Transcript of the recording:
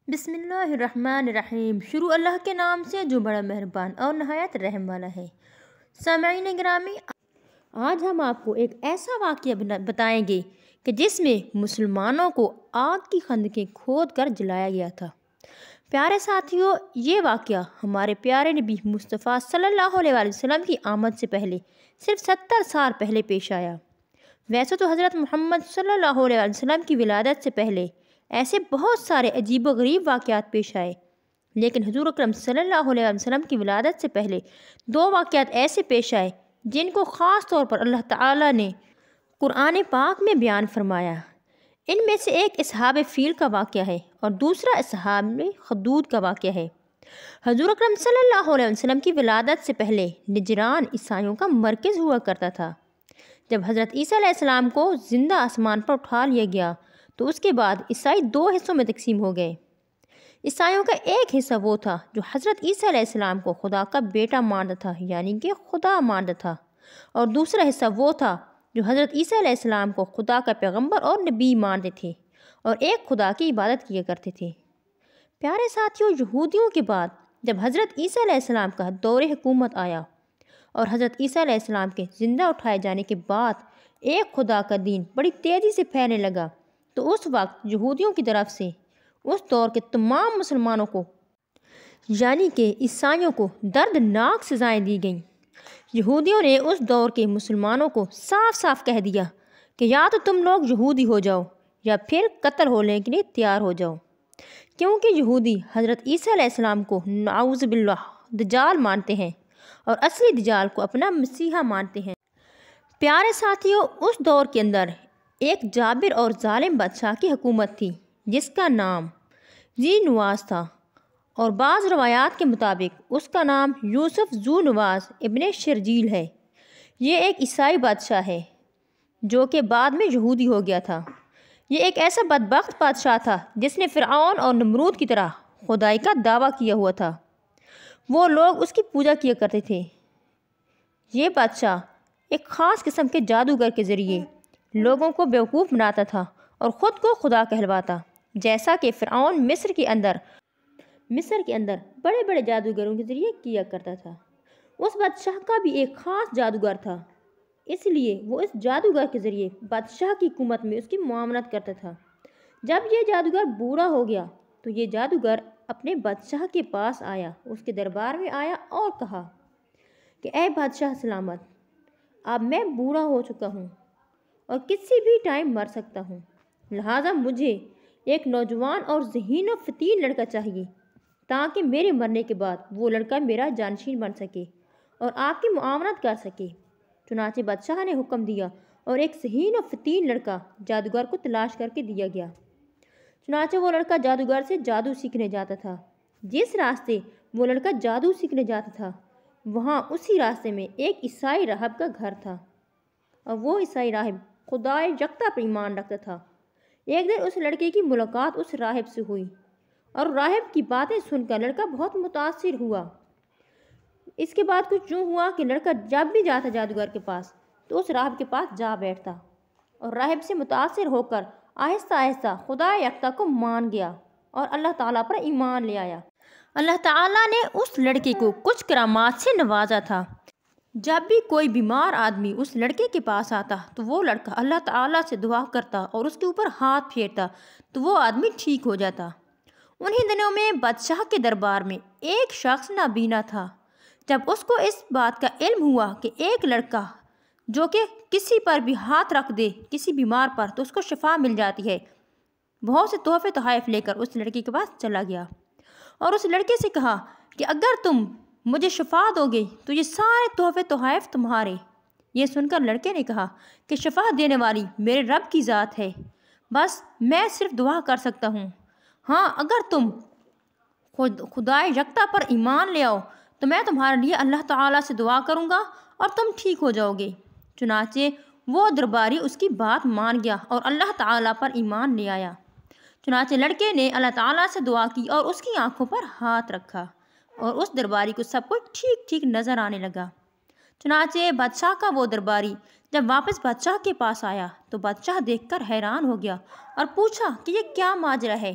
بسم اللہ الرحمن الرحیم۔ شروع اللہ کے نام سے جو بڑا مہربان اور نہایت رحم والا ہے۔ سامعین گرامی، آج ہم آپ کو ایک ایسا واقعہ بتائیں گے کہ جس میں مسلمانوں کو آگ کی خندقیں کھود کر جلایا گیا تھا۔ پیارے ساتھیوں، یہ واقعہ ہمارے پیارے نبی مصطفیٰ صلی اللہ علیہ وسلم کی آمد سے پہلے صرف 70 سال پہلے پیش آیا۔ ویسے تو حضرت محمد صلی اللہ علیہ وسلم کی ولادت سے پہلے ایسے بہت سارے عجیب و غریب واقعات پیش آئے، لیکن حضور اکرم صلی اللہ علیہ وسلم کی ولادت سے پہلے 2 واقعات ایسے پیش آئے جن کو خاص طور پر اللہ تعالیٰ نے قرآن پاک میں بیان فرمایا۔ ان میں سے ایک اصحاب فیل کا واقعہ ہے اور دوسرا اصحاب خدود کا واقعہ ہے۔ حضور اکرم صلی اللہ علیہ وسلم کی ولادت سے پہلے نجران عیسائیوں کا مرکز ہوا کرتا تھا۔ جب حضرت عیسیٰ علیہ السلام کو زندہ آسمان پر اٹھا لیا گیا تو اس کے بعد عیسائی 2 حصوں میں تقسیم ہو گئے۔ عیسائیوں کا ایک حصہ وہ تھا جو حضرت عیسیٰ علیہ السلام کو خدا کا بیٹا مانتا تھا، یعنی کہ خدا مانتا تھا، اور دوسرا حصہ وہ تھا جو حضرت عیسیٰ علیہ السلام کو خدا کا پیغمبر اور نبی مانتے تھے اور ایک خدا کی عبادت کیا کرتے تھے۔ پیارے ساتھیوں، یہودیوں کے بعد جب حضرت عیسیٰ علیہ السلام کا دور حکومت آیا اور حضرت عیسیٰ علیہ السلام کے زندہ اٹھائے جانے کے بعد ایک خدا کا دین بڑی تیزی سے پھیلنے لگا، تو اس وقت یہودیوں کی طرف سے اس دور کے تمام مسلمانوں کو یعنی کہ عیسائیوں کو دردناک سزائیں دی گئیں۔ یہودیوں نے اس دور کے مسلمانوں کو صاف صاف کہہ دیا کہ یا تو تم لوگ یہودی ہو جاؤ یا پھر قتل ہونے کے لیے تیار ہو جاؤ، کیونکہ یہودی حضرت عیسیٰ علیہ السلام کو نعوذ باللہ دجال مانتے ہیں اور اصلی دجال کو اپنا مسیحا مانتے ہیں۔ پیارے ساتھیوں، اس دور کے اندر ایک جابر اور ظالم بادشاہ کی حکومت تھی جس کا نام ذی نواس تھا، اور بعض روایات کے مطابق اس کا نام یوسف ذو نواس ابن شرجیل ہے۔ یہ ایک عیسائی بادشاہ ہے جو کہ بعد میں یہودی ہو گیا تھا۔ یہ ایک ایسا بدبخت بادشاہ تھا جس نے فرعون اور نمرود کی طرح خدائی کا دعویٰ کیا ہوا تھا۔ وہ لوگ اس کی پوجا کیا کرتے تھے۔ یہ بادشاہ ایک خاص قسم کے جادوگر کے ذریعے لوگوں کو بیوقوف بناتا تھا اور خود کو خدا کہلواتا، جیسا کہ فرعون مصر کے اندر بڑے بڑے جادوگروں کے ذریعے کیا کرتا تھا۔ اس بادشاہ کا بھی ایک خاص جادوگر تھا، اس لیے وہ اس جادوگر کے ذریعے بادشاہ کی حکومت میں اس کی معاونت کرتا تھا۔ جب یہ جادوگر بوڑھا ہو گیا تو یہ جادوگر اپنے بادشاہ کے پاس آیا، اس کے دربار میں آیا اور کہا کہ اے بادشاہ سلامت، اب میں بوڑھا ہو چکا ہوں اور کسی بھی ٹائم مر سکتا ہوں، لہٰذا مجھے ایک نوجوان اور ذہین و فطین لڑکا چاہیے تاکہ میرے مرنے کے بعد وہ لڑکا میرا جانشین بن سکے اور آپ کی معاونت کر سکے۔ چنانچہ بادشاہ نے حکم دیا اور ایک ذہین و فطین لڑکا جادوگر کو تلاش کر کے دیا گیا۔ چنانچہ وہ لڑکا جادوگر سے جادو سیکھنے جاتا تھا۔ جس راستے وہ لڑکا جادو سیکھنے جاتا تھا وہاں اسی راستے میں ایک عیسائی راہب کا گھر تھا، اور وہ عیسائی راہب خدا یکتا پر ایمان رکھتا تھا۔ ایک دن اس لڑکے کی ملاقات اس راہب سے ہوئی اور راہب کی باتیں سن کر لڑکا بہت متاثر ہوا۔ اس کے بعد کچھ یوں ہوا کہ لڑکا جب بھی جاتا جادوگر کے پاس تو اس راہب کے پاس جا بیٹھتا اور راہب سے متاثر ہو کر آہستہ آہستہ خدا یکتا کو مان گیا اور اللہ تعالیٰ پر ایمان لے آیا۔ اللہ تعالیٰ نے اس لڑکے کو کچھ کرامات سے نوازا تھا۔ جب بھی کوئی بیمار آدمی اس لڑکے کے پاس آتا تو وہ لڑکا اللہ تعالیٰ سے دعا کرتا اور اس کے اوپر ہاتھ پھیرتا تو وہ آدمی ٹھیک ہو جاتا۔ انہی دنوں میں بادشاہ کے دربار میں ایک شخص نابینا تھا۔ جب اس کو اس بات کا علم ہوا کہ ایک لڑکا جو کہ کسی پر بھی ہاتھ رکھ دے کسی بیمار پر تو اس کو شفا مل جاتی ہے، بہت سے تحفے تحائف لے کر اس لڑکے کے پاس چلا گیا اور اس لڑکے سے کہا کہ اگر تم مجھے شفا دو گے تو یہ سارے تحفے تحائف تمہارے۔ یہ سن کر لڑکے نے کہا کہ شفا دینے والی میرے رب کی ذات ہے، بس میں صرف دعا کر سکتا ہوں۔ ہاں، اگر تم خدا یکتا پر ایمان لے آؤ تو میں تمہارے لیے اللہ تعالیٰ سے دعا کروں گا اور تم ٹھیک ہو جاؤ گے۔ چنانچہ وہ درباری اس کی بات مان گیا اور اللہ تعالیٰ پر ایمان لے آیا۔ چنانچہ لڑکے نے اللہ تعالیٰ سے دعا کی اور اس کی آنکھوں پر ہاتھ رکھا اور اس درباری کو سب کچھ ٹھیک ٹھیک نظر آنے لگا۔ چنانچہ بادشاہ کا وہ درباری جب واپس بادشاہ کے پاس آیا تو بادشاہ دیکھ کر حیران ہو گیا اور پوچھا کہ یہ کیا ماجرا ہے،